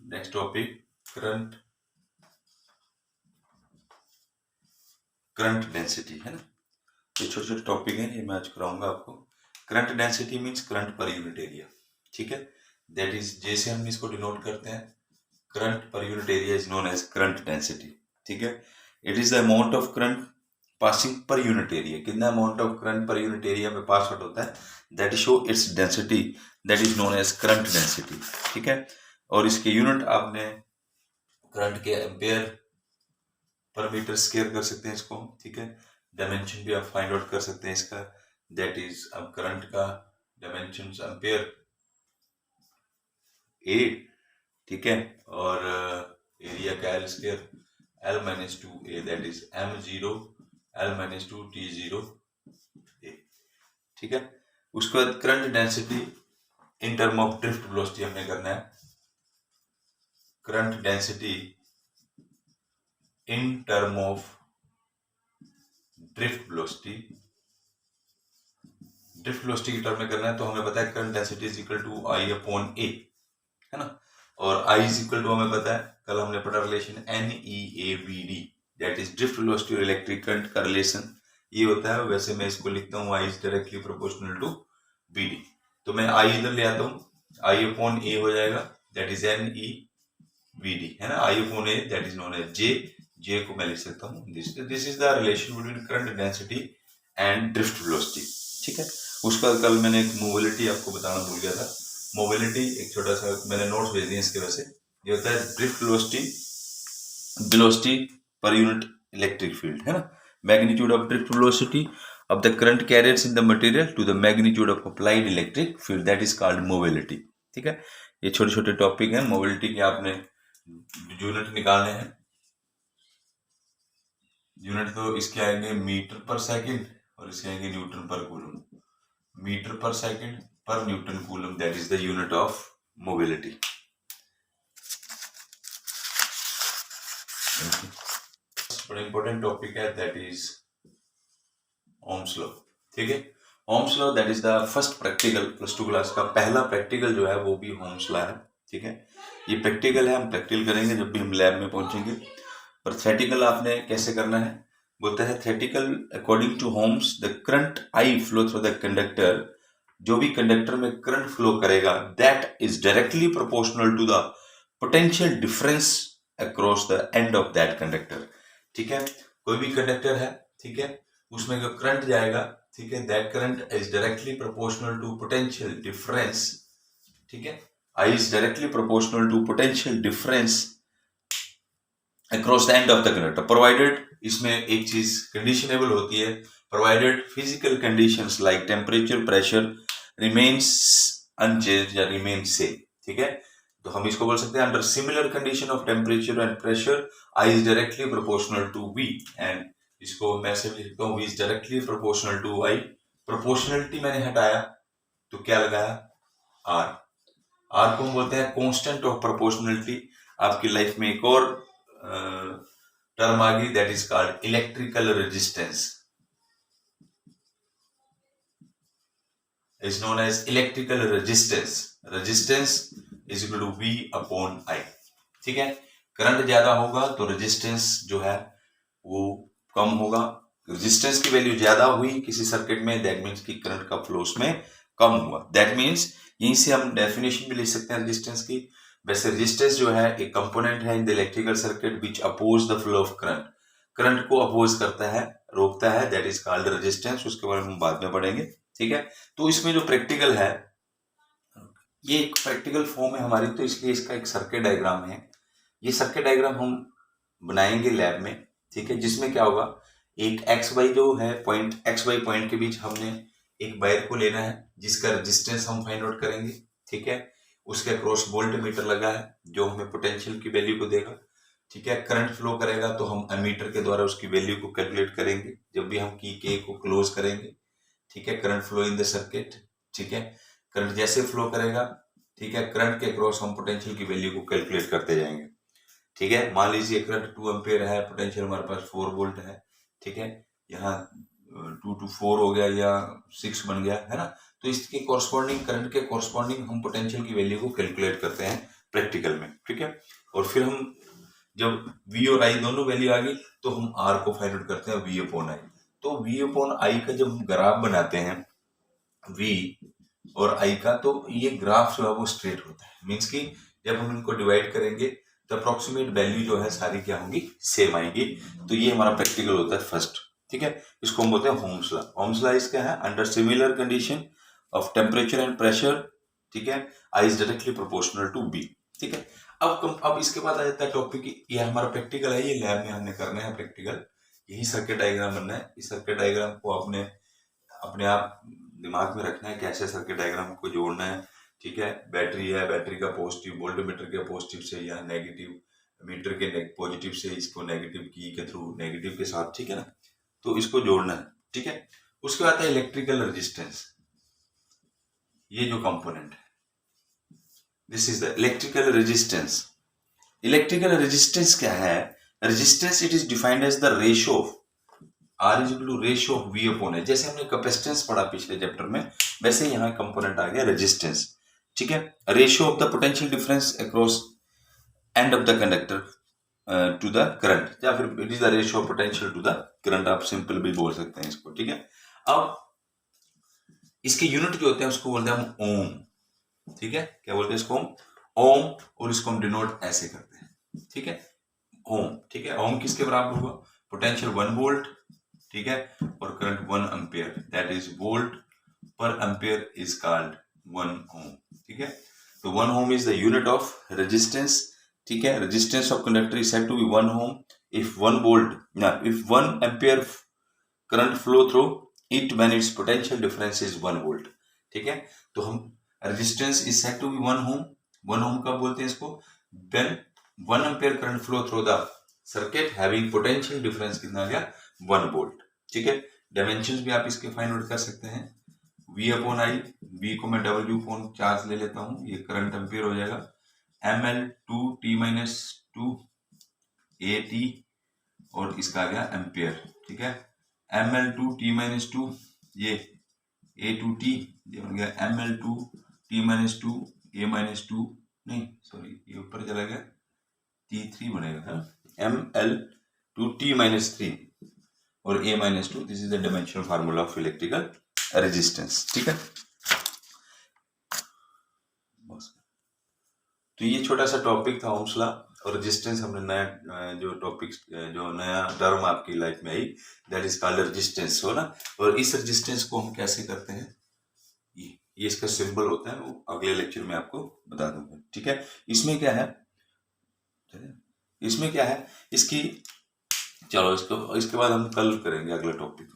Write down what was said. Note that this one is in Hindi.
नेक्स्ट टॉपिक करंट डेंसिटी है ना। ये छोटे छोटे टॉपिक हैं, ये मैं आज कराऊंगा आपको। Current density means current per unit area, ठीक है। दैट इज जैसे हम इसको डिनोट करते हैं, current per unit area is known as current density, ठीक है। It is the amount of current passing per unit area, कितना amount of current per unit area में पास आउट होता है, that is show its density, that is known as current density, ठीक है। और इसके यूनिट आपने करंट के एम्पेयर पर मीटर स्क्वायर कर सकते हैं इसको, ठीक है। डायमेंशन भी आप फाइंड आउट कर सकते हैं इसका, दैट इज अब करंट का डायमेंशन एम्पेयर ए, ठीक है। और एरिया का L square L minus two A, that is M zero L minus two T zero A, ठीक है। उसके बाद current density in term of drift velocity हमने करना है। Current density in term of drift velocity, drift velocity की टर्म में करना है तो हमें पता है current density is equal to I upon ए, है ना। और आई इज इक्वल टू हमें पता है, कल हमने पढ़ा relation N E A V D, that is drift velocity और इलेक्ट्रिक करंट का रिलेशन ये होता है। वैसे मैं इसको लिखता हूँ I is directly proportional to B D, तो मैं आई इधर ले आता हूँ, आई अपॉन ए हो जाएगा, that is N E V D, है ना। I upon A that is known as J, J को मैं लिख सकता हूँ this is the relation between current density and drift velocity, ठीक है। उसका कल मैंने एक मोबिलिटी आपको बताना भूल गया था। मोबिलिटी एक छोटा सा मैंने नोट्स भेज दिए इसके वजह से, ये होता है drift velocity per unit electric field, है ना। Magnitude of drift velocity of the current carriers in the material to the magnitude of applied electric field, that is called mobility, ठीक है। ये छोटे छोटे टॉपिक हैं मोबिलिटी के, आपने यूनिट निकालने हैं। यूनिट तो इसके आएंगे मीटर पर सेकंड और इसके आएंगे न्यूटन पर कूलम, मीटर पर सेकंड पर Newton coulomb, that is the unit of mobility. बड़ा इंपॉर्टेंट टॉपिक है, दैट इज ओम्स लॉ, ठीक है। Ohm's law that is the first practical, plus two class का पहला प्रैक्टिकल जो है वो भी ओम्स लॉ है, ठीक है। ये प्रैक्टिकल है, हम प्रैक्टिकल करेंगे जब भी हम लैब में पहुंचेंगे। पर थेटिकल आपने कैसे करना है, बोलते हैं थेटिकल according to Ohm's the current I flow through the conductor, जो भी कंडक्टर में करंट फ्लो करेगा that is directly proportional to the potential difference across the end of that conductor, ठीक है। कोई भी कंडक्टर है, ठीक है, उसमें जो करंट जाएगा, ठीक है, that current is directly proportional to potential difference, ठीक है। I is directly proportional to potential difference across the end of the conductor, provided, इसमें एक चीज कंडीशनेबल होती है, provided physical conditions like temperature pressure remains unchanged या रिमेन सेम, ठीक है। तो हम इसको बोल सकते हैं under similar condition of temperature and pressure I is directly proportional to V, and इसको मैं से लिखता हूँ V is directly proportional to I. Proportionality मैंने हटाया तो क्या लगाया, आर, आर को हम बोलते हैं कांस्टेंट ऑफ प्रोपोर्शनलिटी। आपकी लाइफ में एक और टर्म आ गई, that is called electrical resistance, is known as electrical resistance, resistance is equal to V upon I, ठीक है। करंट ज्यादा होगा तो रेजिस्टेंस जो है वो कम होगा, रेजिस्टेंस की वैल्यू ज्यादा हुई किसी सर्किट में, दैट मीन्स कि करंट का फ्लो उसमें कम हुआ, दैट मीन्स यहीं से हम डेफिनेशन भी लिख सकते हैं रेजिस्टेंस की। वैसे रेजिस्टेंस जो है एक कंपोनेंट है in the electrical circuit which oppose the flow of current, current को अपोज करता है, रोकता है, दैट इज कॉल्ड रेजिस्टेंस, उसके बारे में हम बाद में पढ़ेंगे, ठीक है। तो इसमें जो प्रैक्टिकल है ये एक प्रैक्टिकल फॉर्म है हमारी, तो इसलिए इसका एक सर्किट डायग्राम है। ये सर्किट डायग्राम हम बनाएंगे लैब में, ठीक है, जिसमें क्या होगा, एक एक्स वाई जो है पॉइंट, एक्स वाई पॉइंट के बीच हमने एक वायर को लेना है जिसका रेजिस्टेंस हम फाइंड आउट करेंगे, ठीक है। उसके अक्रॉस वोल्ट मीटर लगा है जो हमें पोटेंशियल की वैल्यू को देगा, ठीक है। करंट फ्लो करेगा तो हम एमीटर के द्वारा उसकी वैल्यू को कैलकुलेट करेंगे जब भी हम की के को क्लोज करेंगे, ठीक है। Current flow in the circuit, ठीक है, करंट जैसे फ्लो करेगा, ठीक है, करंट के अक्रॉस हम पोटेंशियल की वैल्यू को कैलकुलेट करते जाएंगे, ठीक है। मान लीजिए करंट 2 एम्पियर है, पोटेंशियल हमारे पास 4 वोल्ट है, ठीक है, यहाँ 2 to 4 हो गया या 6 बन गया, है ना। तो इसके कॉरस्पॉन्डिंग करंट के कॉरस्पॉन्डिंग हम पोटेंशियल की वैल्यू को कैलकुलेट करते हैं प्रैक्टिकल में, ठीक है। और फिर हम जब V और I दोनों वैल्यू आ गई तो हम R को फाइंड आउट करते हैं V अपॉन I। तो V अपॉन I का जब हम ग्राफ बनाते हैं V और I का, तो ये ग्राफ जो है वो स्ट्रेट होता है, मीन्स कि जब हम इनको डिवाइड करेंगे तो अप्रोक्सीमेट वैल्यू जो है सारी क्या होंगी, सेम आएंगी। तो ये हमारा प्रैक्टिकल होता है फर्स्ट, ठीक है। इसको हम बोलते हैं ओम्स लॉ। ओम्स लॉ इसका है, under similar condition of temperature and pressure, ठीक है, I is directly proportional to B, ठीक है। अब इसके बाद आ जाता है टॉपिक, ये हमारा प्रैक्टिकल है, ये लैब में हमने करना है प्रैक्टिकल। यही सर्किट डायग्राम बनना है। इस सर्किट डायग्राम को आपने अपने आप दिमाग में रखना है, कैसे सर्किट डायग्राम को जोड़ना है, ठीक है। बैटरी है, बैटरी का पॉजिटिव, वोल्टमीटर के पॉजिटिव से या नेगेटिव, मीटर के पॉजिटिव से इसको नेगेटिव की के थ्रू नेगेटिव के साथ, ठीक है ना। तो इसको जोड़ना है, ठीक है। उसके बाद आता है इलेक्ट्रिकल रेजिस्टेंस, ये जो कंपोनेंट है, this is the electrical resistance. Electrical resistance क्या है? Resistance it is defined as the ratio of R is equal to ratio of V upon I। जैसे हमने कैपेसिटेंस पढ़ा पिछले चैप्टर में, वैसे यहाँ कंपोनेंट आ गया रेजिस्टेंस, ठीक है। Ratio of the potential difference across end of the conductor to the current, या फिर it is the ratio of potential to the current, आप सिंपल भी बोल सकते हैं इसको, ठीक है। अब इसके यूनिट जो होते हैं उसको बोलते हैं हम ओम, ठीक है। क्या बोलते हैं इसको? ओम। और इसको हम डिनोट ऐसे करते हैं, ठीक है, ओम, ठीक है। ओम किसके बराबर होगा? पोटेंशियल 1 वोल्ट, ठीक है, और current 1 ampere, that is volt per ampere is called 1 ohm, ठीक है। तो 1 ohm is the unit of resistance, ठीक है। Resistance of conductor is said to be 1 ohm if 1 ampere current flow through it when its potential difference is 1 volt, ठीक है। तो हम resistance is said to be 1 ohm. 1 ohm कब बोलते हैं इसको? When 1 ampere current flow through the circuit having potential difference कितना आ गया? 1 वोल्ट, ठीक है। डायमेंशंस भी आप इसके फाइंड आउट कर सकते हैं। V अपॉन I, V को मैं W अपॉन चार्ज ले लेता हूँ, ये करंट एम्पियर हो जाएगा। ml2t-2 AT, और इसका आ गया एम्पियर, ठीक है। ml2t-2, ये A2t, ये बन गया ml2t-2 A-2, नहीं सॉरी ये ऊपर चला गया, T3 बनेगा, ml2t-3 और A-2, this is the dimensional formula of electrical resistance, ठीक है। तो ये छोटा सा टॉपिक था ओम्स लॉ और रेजिस्टेंस। हमने नया जो टॉपिक, जो नया टर्म आपकी लाइफ में आई, दैट इज कॉल्ड रेजिस्टेंस, हो ना। और इस रेजिस्टेंस को हम कैसे करते हैं, ये इसका सिंबल होता है, वो अगले लेक्चर में आपको बता दूंगा, ठीक है। इसमें क्या है, इसमें क्या है इसकी, चलो इसको इसके बाद हम कल करेंगे अगला टॉपिक।